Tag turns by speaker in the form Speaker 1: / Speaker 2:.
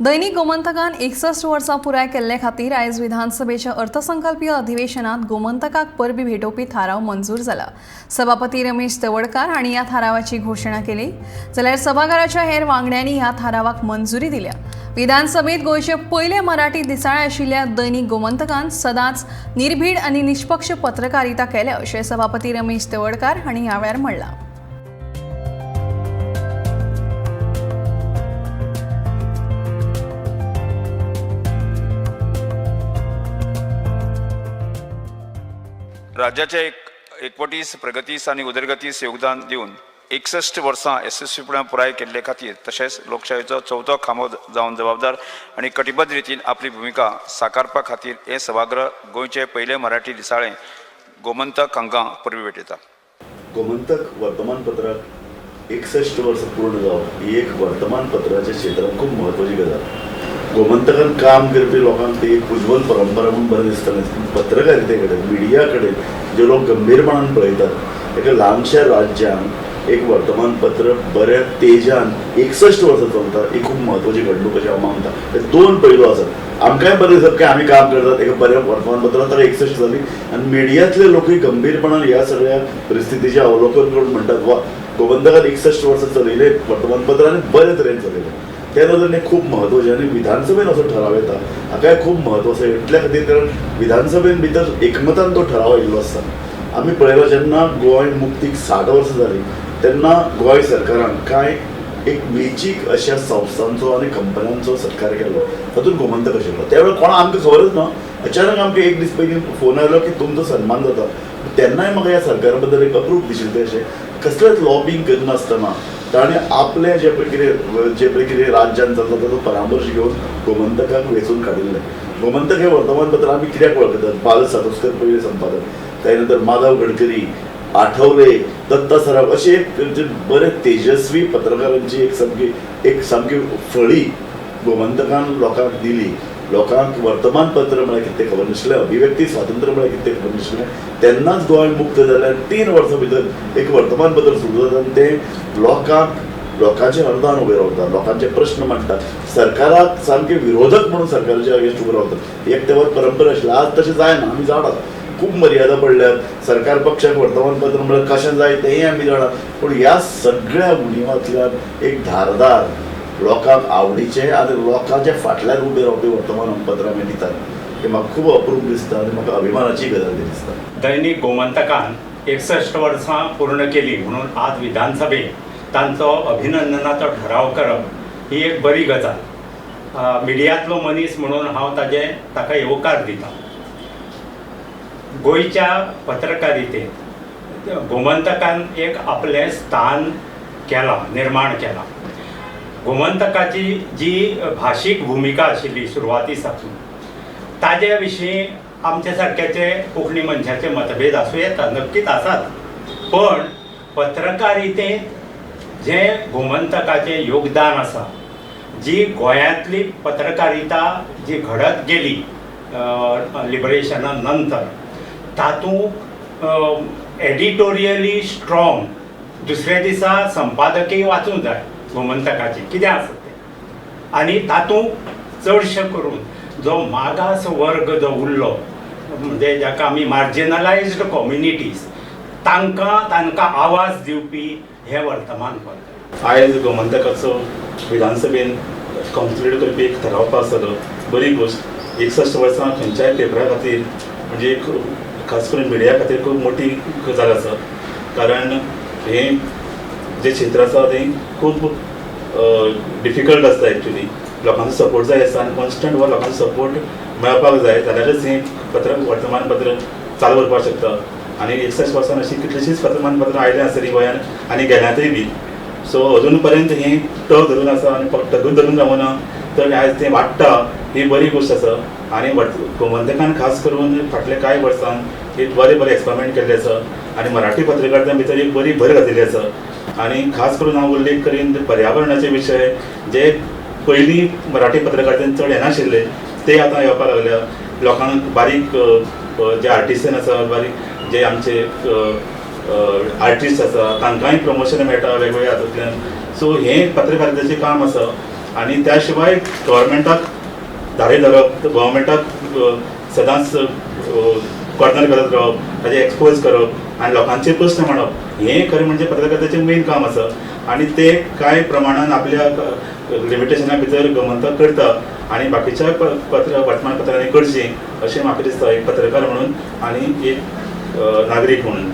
Speaker 1: दैनिक गोमंतकान 61 वर्सां पुराय केल्ले खातीर आयज विधानसभेच्या अर्थसंकल्पीय अधिवेशनात गोमंतकाक परबी भेटोवपी थाराव मंजूर जाला। सभापती रमेश तवडकार हांणी ह्या थारावाची घोषणा केली, जाल्यार सभाघराच्या हेर वांगड्यांनी ह्या थारावाक मंजुरी दिल्या। विधानसभेत गोंयचे पयले मराठी दिसाळे आशिल्ल्या दैनिक गोमंतकान सदांच निर्भीड आनी निश्पक्ष पत्रकारिता केल्या अशें सभापती रमेश तवडकार हांणी ह्या वेळार म्हणलां।
Speaker 2: राज्याच्या एकवटीस प्रगतीस आणि उदरगतीस योगदान दिवन 61 वर्सां यशस्वीपणान पुराय केल्ले खातीर तशेंच लोकशायेचो चवथो खांबो जावन जबाबदार आणि कटिबद्ध रितीन आपली भूमिका साकारपा खातीर हे सभागृह गोंयचे पयले मराठी दिसाळे गोमंतक हांकां परबी भेटयता।
Speaker 3: गोमंतक वर्तमानपत्राक 61 वर्सां पूर्ण जावप ही एक वर्तमानपत्राच्या क्षेत्रांत खूब म्हत्वाची गजाल। गोमंतकान काम करपी लोकांक ती एक उज्वल परंपरा म्हणून बरें दिसतालें। पत्रकारिते कडेन मिडिया कडेन जे लोक गंभीरपणान पळयतात एका ल्हानशा राज्यान एक वर्तमानपत्र बऱ्या तेजान 61 वर्सां चलता ही खूब म्हत्वाची घडणूक अशें हांव मानता। हे दोन पैलू आसात। आमकांय बरें दिसता की आमी काम करतात एका बऱ्या वर्तमानपत्रांत ताका 61 जाली आनी मिडियांतले लोकूय गंभीरपणान ह्या सगळ्या परिस्थितीचें अवलोकन करून म्हणटात वा गोमंतकान 61 वर्सां चलयले वर्तमानपत्रांनी बरे तरेन चलयलें। त्या नदरेन खूब म्हत्वाचें आनी विधानसभेन असो ठराव येता हाकाय खूब म्हत्व आसा। इतल्या खातीर कारण विधानसभेन भितर एकमतान तो ठराव आयिल्लो आसता। आमी पळयलो जेन्ना गोंय मुक्तीक 60 वर्सां जालीं तेन्ना गोंय सरकारान कांय एक वेंचीक अशा संस्थांचो आनी कंपन्यांचो सत्कार केलो, तातूंत गोमंतक आशिल्लो। त्या वेळार कोणा आमकां खबरच ना। अचानक आमकां एक दीस पयलीं फोन आयलो की तुमचो सन्मान जाता। तेन्नाय म्हाका ह्या सरकारा बद्दल एक अप्रूप दिशिल्लें तें अशें कसलेंच लॉबिंग करनासतना ताणें आपलें जे पळय कितें राज्यान चलता ताचो परामर्श घेवन गोमंतकाक वेंचून काडिल्लें। गोमंतक हें वर्तमानपत्र आमी कित्याक वळखतात? बाल सातोस्कर पयले संपादक, त्या नंतर माधव गडकरी, आठवले, दत्ता सराफ अशे एक बरे तेजस्वी पत्रकारांची एक सामकी फळी गोमंतकान लोकांक दिली। लोकांक वर्तमानपत्र म्हळ्यार कितें खबर नाशिल्लें, अभिव्यक्ती स्वातंत्र्य म्हळ्यार कितें खबर नाशिल्लें। तेन्नाच गोंय मुक्त जाल्यार 3 वर्सां भितर एक वर्तमानपत्र सुरू जाता आनी तें लोकांच्या अर्दान उबें रावता, लोकांचे प्रश्न मांडटा, सरकाराक सामके विरोधक म्हणून सरकाराच्या अगेन्स्ट उबें रावता। एक तेवर परंपरा आशिल्ली, आज तशें जायना। आमी जाणात खूब मर्यादा पडल्यात। सरकार पक्षाक वर्तमानपत्र म्हळ्यार कशें जाय तेंय आमी जाणात, पूण ह्या सगळ्या उणिवांतल्यान एक धारदार लोकांक आवडीचें आनी लोकांच्या फाटल्यान उबें रावपी वर्तमानपत्र आमी दितात। हें म्हाका खूब अप्रूप दिसता आनी म्हाका अभिमानाची गजाल ती दिसता।
Speaker 4: दैनिक गोमंतकान 61 वर्सां पूर्ण केली म्हणून आज विधानसभेत तांचो अभिनंदनाचो ठराव करप ही एक बरी गजाल। मिडियांतलो मनीस म्हणून हांव ताका येवकार दिता। गोंयच्या पत्रकारितेंत गोमंतकान एक आपलें स्थान केलां, निर्माण केलां। गोमंतकाची जी भाशीक भुमिका आशिल्ली सुरवाती साकून ताजे विशीं आमचे सारक्याचे कोंकणी मनशाचे मतभेद आसूं येता, नक्कीच आसात। पण पत्रकारितेंत जें गोमंतकाचें योगदान आसा, जी गोंयांतली पत्रकारिता जी घडत गेली लिबरेशना नंतर, तातूंत एडिटोरियली स्ट्रॉंग दुसऱ्या दिसा संपादकीय वाचूंक जाय गोमंतकाची कितें आसा तें। आनी तातूंत चडशे करून जो मागास वर्ग जो उरलो म्हणजे जाका आमी मार्जिनलायज्ड कम्युनिटीज तांकां आवाज दिवपी हें वर्तमानपत्र।
Speaker 5: आयज गोमंतकाचो विधानसभेन कंप्लीट करपी एक ठराव पास जालो, बरी गोश्ट। 61 वर्सां खंयच्याय पेपरा खातीर म्हणजे खास करून मिडिया खातीर खूब मोठी गजाल आसा। कारण हें जें क्षेत्र आसा तें खूब डिफिकल्ट आसता एक्चुली। लोकांचो सपोर्ट जाय आसता आनी कॉन्स्टंट हो लोकांचो सपोर्ट मेळपाक जाय, जाल्यारच हें वर्तमानपत्र चालू करपाक शकता। आनी 61 वर्सां अशीं कितलींशींच वर्तमानपत्रां आयल्यां आसतलीं गोंयांत आनी गेल्यांतय बी। सो अजून पर्यंत हें तग धरून आसा आनी फक्त तगूच धरून रावना, तर आयज तें वाडटा ही बरी गोश्ट आसा। आनी गोमंतकान खास करून फाटल्या कांय वर्सांत एक बरें एक्सपेरिमेंट केल्लें आसा आनी मराठी पत्रकारिते भितर एक बरी भर घातिल्ली आसा। आनी खास करून हांव उल्लेख करीन पर्यावरणाचे विशय जे पयलीं मराठी पत्रकारितेंत चड येनाशिल्ले ते आतां येवपाक लागल्या। लोकांक बारीक जे आर्टिसन आसा, बारीक जे आमचे आर्टिस्ट आसा तांकांय प्रमोशन मेळटा वेगवेगळ्या हातूंतल्यान। सो हें पत्रकारितेचें काम आसा आणि त्या शिवाय गव्हर्मेंटाक धारे धरप, गव्हर्मेंटाक सदांच कॉर्नर करत रावप, ताजे एक्सपोज करप आनी लोकांचे प्रश्न मांडप हें खरें म्हणजे पत्रकारितेचें मेन काम आसा. आणि ते कांय प्रमाणान आपल्या लिमिटेशना भितर गोमंतक करता आणि बाकीच्या वर्तमानपत्रांनी करचें अशें म्हाका दिसता एक पत्रकार म्हणून आनी एक नागरीक म्हणून.